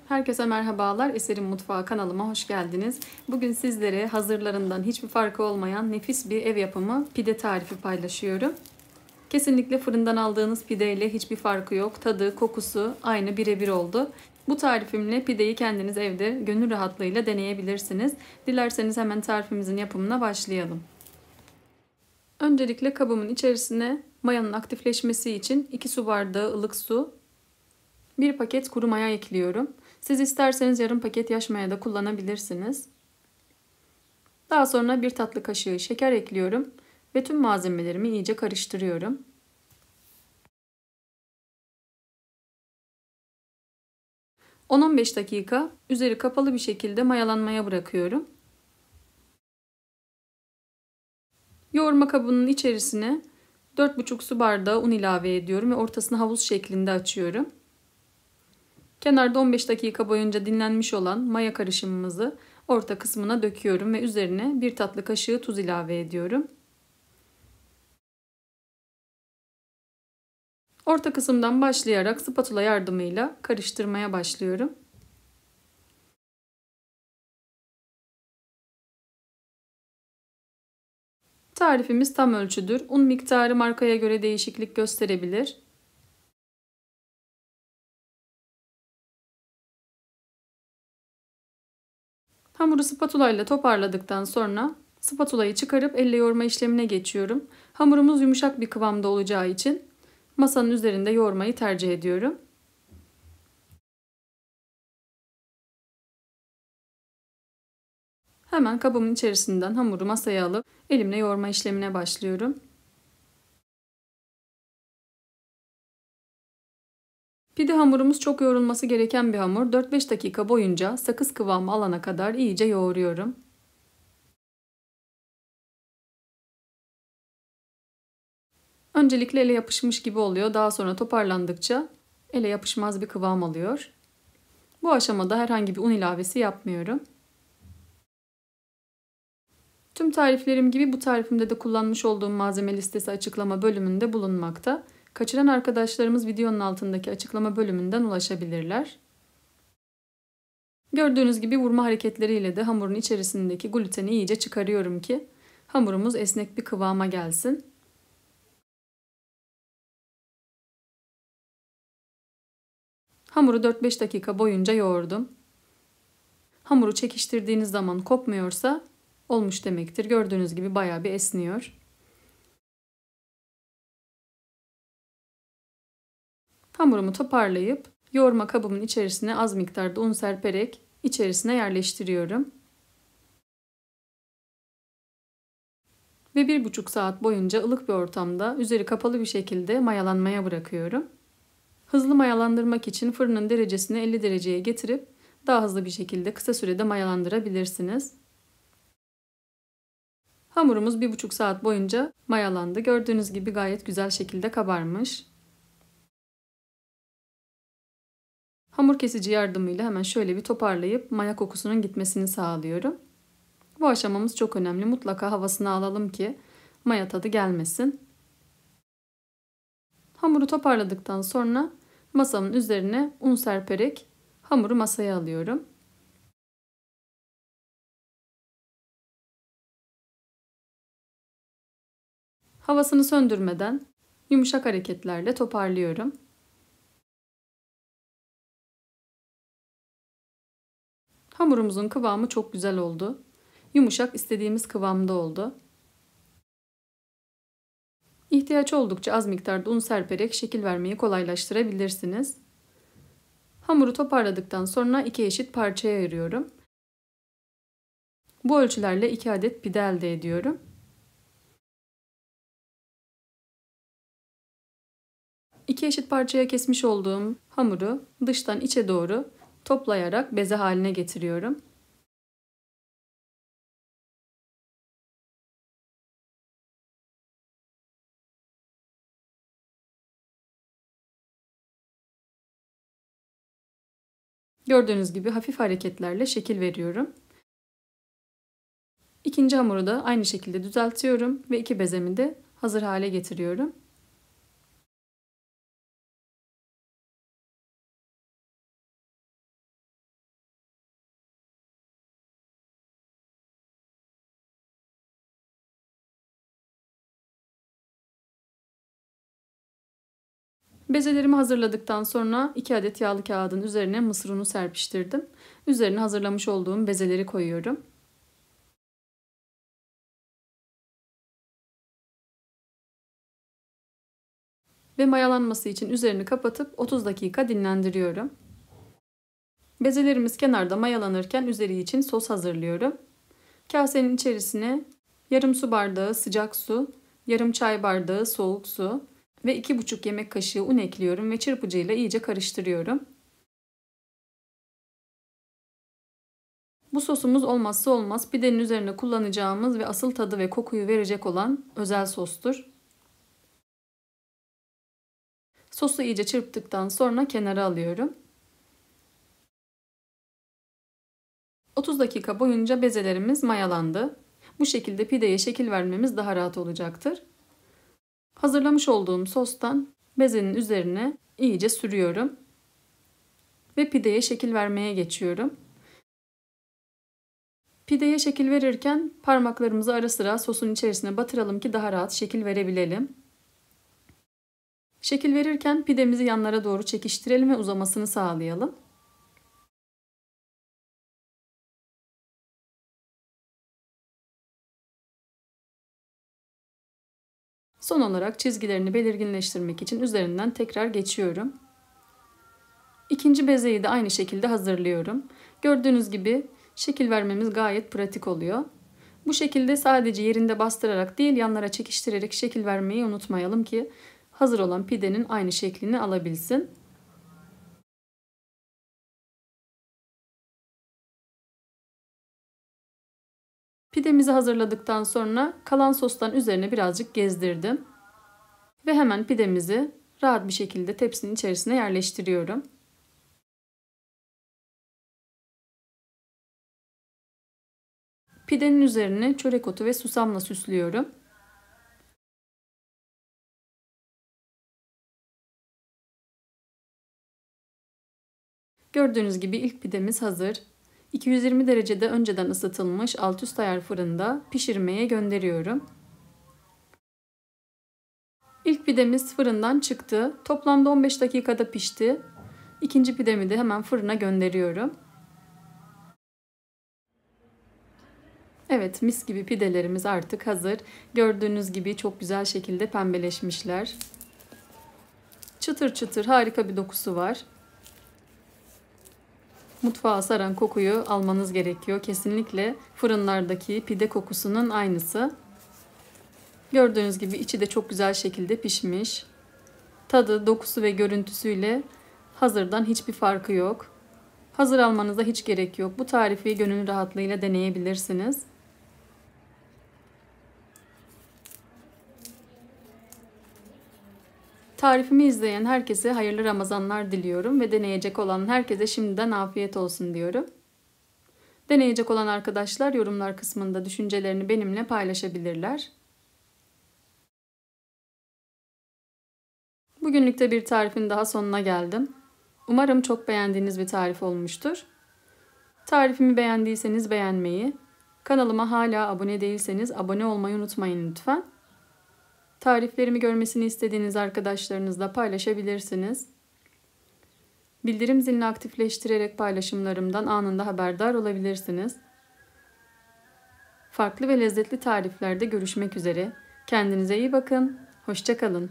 Herkese merhabalar. Eser'in Mutfağı kanalıma hoş geldiniz. Bugün sizlere hazırlarından hiçbir farkı olmayan nefis bir ev yapımı pide tarifi paylaşıyorum. Kesinlikle fırından aldığınız pideyle hiçbir farkı yok. Tadı, kokusu aynı birebir oldu. Bu tarifimle pideyi kendiniz evde gönül rahatlığıyla deneyebilirsiniz. Dilerseniz hemen tarifimizin yapımına başlayalım. Öncelikle kabımın içerisine mayanın aktifleşmesi için 2 su bardağı ılık su, 1 paket kuru maya ekliyorum. Siz isterseniz yarım paket yaş maya da kullanabilirsiniz. Daha sonra 1 tatlı kaşığı şeker ekliyorum ve tüm malzemelerimi iyice karıştırıyorum. ...10-15 dakika üzeri kapalı bir şekilde mayalanmaya bırakıyorum. Yoğurma kabının içerisine 4,5 su bardağı un ilave ediyorum ve ortasını havuz şeklinde açıyorum. Kenarda 15 dakika boyunca dinlenmiş olan maya karışımımızı orta kısmına döküyorum ve üzerine 1 tatlı kaşığı tuz ilave ediyorum. Orta kısımdan başlayarak spatula yardımıyla karıştırmaya başlıyorum. Tarifimiz tam ölçüdür. Un miktarı markaya göre değişiklik gösterebilir. Hamuru spatula ile toparladıktan sonra spatulayı çıkarıp elle yoğurma işlemine geçiyorum. Hamurumuz yumuşak bir kıvamda olacağı için masanın üzerinde yoğurmayı tercih ediyorum. Hemen kabımın içerisinden hamuru masaya alıp elimle yoğurma işlemine başlıyorum. Pide hamurumuz çok yoğrulması gereken bir hamur. 4-5 dakika boyunca sakız kıvamı alana kadar iyice yoğuruyorum. Öncelikle ele yapışmış gibi oluyor. Daha sonra toparlandıkça ele yapışmaz bir kıvam alıyor. Bu aşamada herhangi bir un ilavesi yapmıyorum. Tüm tariflerim gibi bu tarifimde de kullanmış olduğum malzeme listesi açıklama bölümünde bulunmakta. Kaçıran arkadaşlarımız videonun altındaki açıklama bölümünden ulaşabilirler. Gördüğünüz gibi vurma hareketleriyle de hamurun içerisindeki gluteni iyice çıkarıyorum ki hamurumuz esnek bir kıvama gelsin. Hamuru 4-5 dakika boyunca yoğurdum. Hamuru çekiştirdiğiniz zaman kopmuyorsa olmuş demektir. Gördüğünüz gibi bayağı bir esniyor. Hamurumu toparlayıp yoğurma kabımın içerisine az miktarda un serperek içerisine yerleştiriyorum. Ve 1,5 saat boyunca ılık bir ortamda üzeri kapalı bir şekilde mayalanmaya bırakıyorum. Hızlı mayalandırmak için fırının derecesini 50 dereceye getirip daha hızlı bir şekilde kısa sürede mayalandırabilirsiniz. Hamurumuz 1,5 saat boyunca mayalandı. Gördüğünüz gibi gayet güzel şekilde kabarmış. Hamur kesici yardımıyla hemen şöyle bir toparlayıp maya kokusunun gitmesini sağlıyorum. Bu aşamamız çok önemli. Mutlaka havasını alalım ki maya tadı gelmesin. Hamuru toparladıktan sonra masamın üzerine un serperek hamuru masaya alıyorum. Havasını söndürmeden yumuşak hareketlerle toparlıyorum. Hamurumuzun kıvamı çok güzel oldu. Yumuşak, istediğimiz kıvamda oldu. İhtiyaç oldukça az miktarda un serperek şekil vermeyi kolaylaştırabilirsiniz. Hamuru toparladıktan sonra 2 eşit parçaya ayırıyorum. Bu ölçülerle 2 adet pide elde ediyorum. İki eşit parçaya kesmiş olduğum hamuru dıştan içe doğru toplayarak beze haline getiriyorum. Gördüğünüz gibi hafif hareketlerle şekil veriyorum. İkinci hamuru da aynı şekilde düzeltiyorum ve 2 bezemi de hazır hale getiriyorum. Bezelerimi hazırladıktan sonra 2 adet yağlı kağıdın üzerine mısır unu serpiştirdim. Üzerine hazırlamış olduğum bezeleri koyuyorum. Ve mayalanması için üzerini kapatıp 30 dakika dinlendiriyorum. Bezelerimiz kenarda mayalanırken üzeri için sos hazırlıyorum. Kasenin içerisine yarım su bardağı sıcak su, yarım çay bardağı soğuk su ve 2,5 yemek kaşığı un ekliyorum ve çırpıcıyla iyice karıştırıyorum. Bu sosumuz olmazsa olmaz pidenin üzerine kullanacağımız ve asıl tadı ve kokuyu verecek olan özel sostur. Sosu iyice çırptıktan sonra kenara alıyorum. 30 dakika boyunca bezelerimiz mayalandı. Bu şekilde pideye şekil vermemiz daha rahat olacaktır. Hazırlamış olduğum sostan bezenin üzerine iyice sürüyorum. Ve pideye şekil vermeye geçiyorum. Pideye şekil verirken parmaklarımızı ara sıra sosun içerisine batıralım ki daha rahat şekil verebilelim. Şekil verirken pidemizi yanlara doğru çekiştirelim ve uzamasını sağlayalım. Son olarak çizgilerini belirginleştirmek için üzerinden tekrar geçiyorum. İkinci bezeyi de aynı şekilde hazırlıyorum. Gördüğünüz gibi şekil vermemiz gayet pratik oluyor. Bu şekilde sadece yerinde bastırarak değil yanlara çekiştirerek şekil vermeyi unutmayalım ki hazır olan pidenin aynı şeklini alabilsin. Pidemizi hazırladıktan sonra kalan sostan üzerine birazcık gezdirdim. Ve hemen pidemizi rahat bir şekilde tepsinin içerisine yerleştiriyorum. Pidenin üzerine çörek otu ve susamla süslüyorum. Gördüğünüz gibi ilk pidemiz hazır. 220 derecede önceden ısıtılmış alt üst ayar fırında pişirmeye gönderiyorum. İlk pidemiz fırından çıktı. Toplamda 15 dakikada pişti. İkinci pidemi de hemen fırına gönderiyorum. Evet, mis gibi pidelerimiz artık hazır. Gördüğünüz gibi çok güzel şekilde pembeleşmişler. Çıtır çıtır harika bir dokusu var. Mutfağa saran kokuyu almanız gerekiyor. Kesinlikle fırınlardaki pide kokusunun aynısı. Gördüğünüz gibi içi de çok güzel şekilde pişmiş. Tadı, dokusu ve görüntüsüyle hazırdan hiçbir farkı yok. Hazır almanıza hiç gerek yok. Bu tarifi gönül rahatlığıyla deneyebilirsiniz. Tarifimi izleyen herkese hayırlı Ramazanlar diliyorum ve deneyecek olan herkese şimdiden afiyet olsun diyorum. Deneyecek olan arkadaşlar yorumlar kısmında düşüncelerini benimle paylaşabilirler. Bugünlük de bir tarifin daha sonuna geldim. Umarım çok beğendiğiniz bir tarif olmuştur. Tarifimi beğendiyseniz beğenmeyi, kanalıma hala abone değilseniz abone olmayı unutmayın lütfen. Tariflerimi görmesini istediğiniz arkadaşlarınızla paylaşabilirsiniz. Bildirim zilini aktifleştirerek paylaşımlarımdan anında haberdar olabilirsiniz. Farklı ve lezzetli tariflerde görüşmek üzere. Kendinize iyi bakın. Hoşça kalın.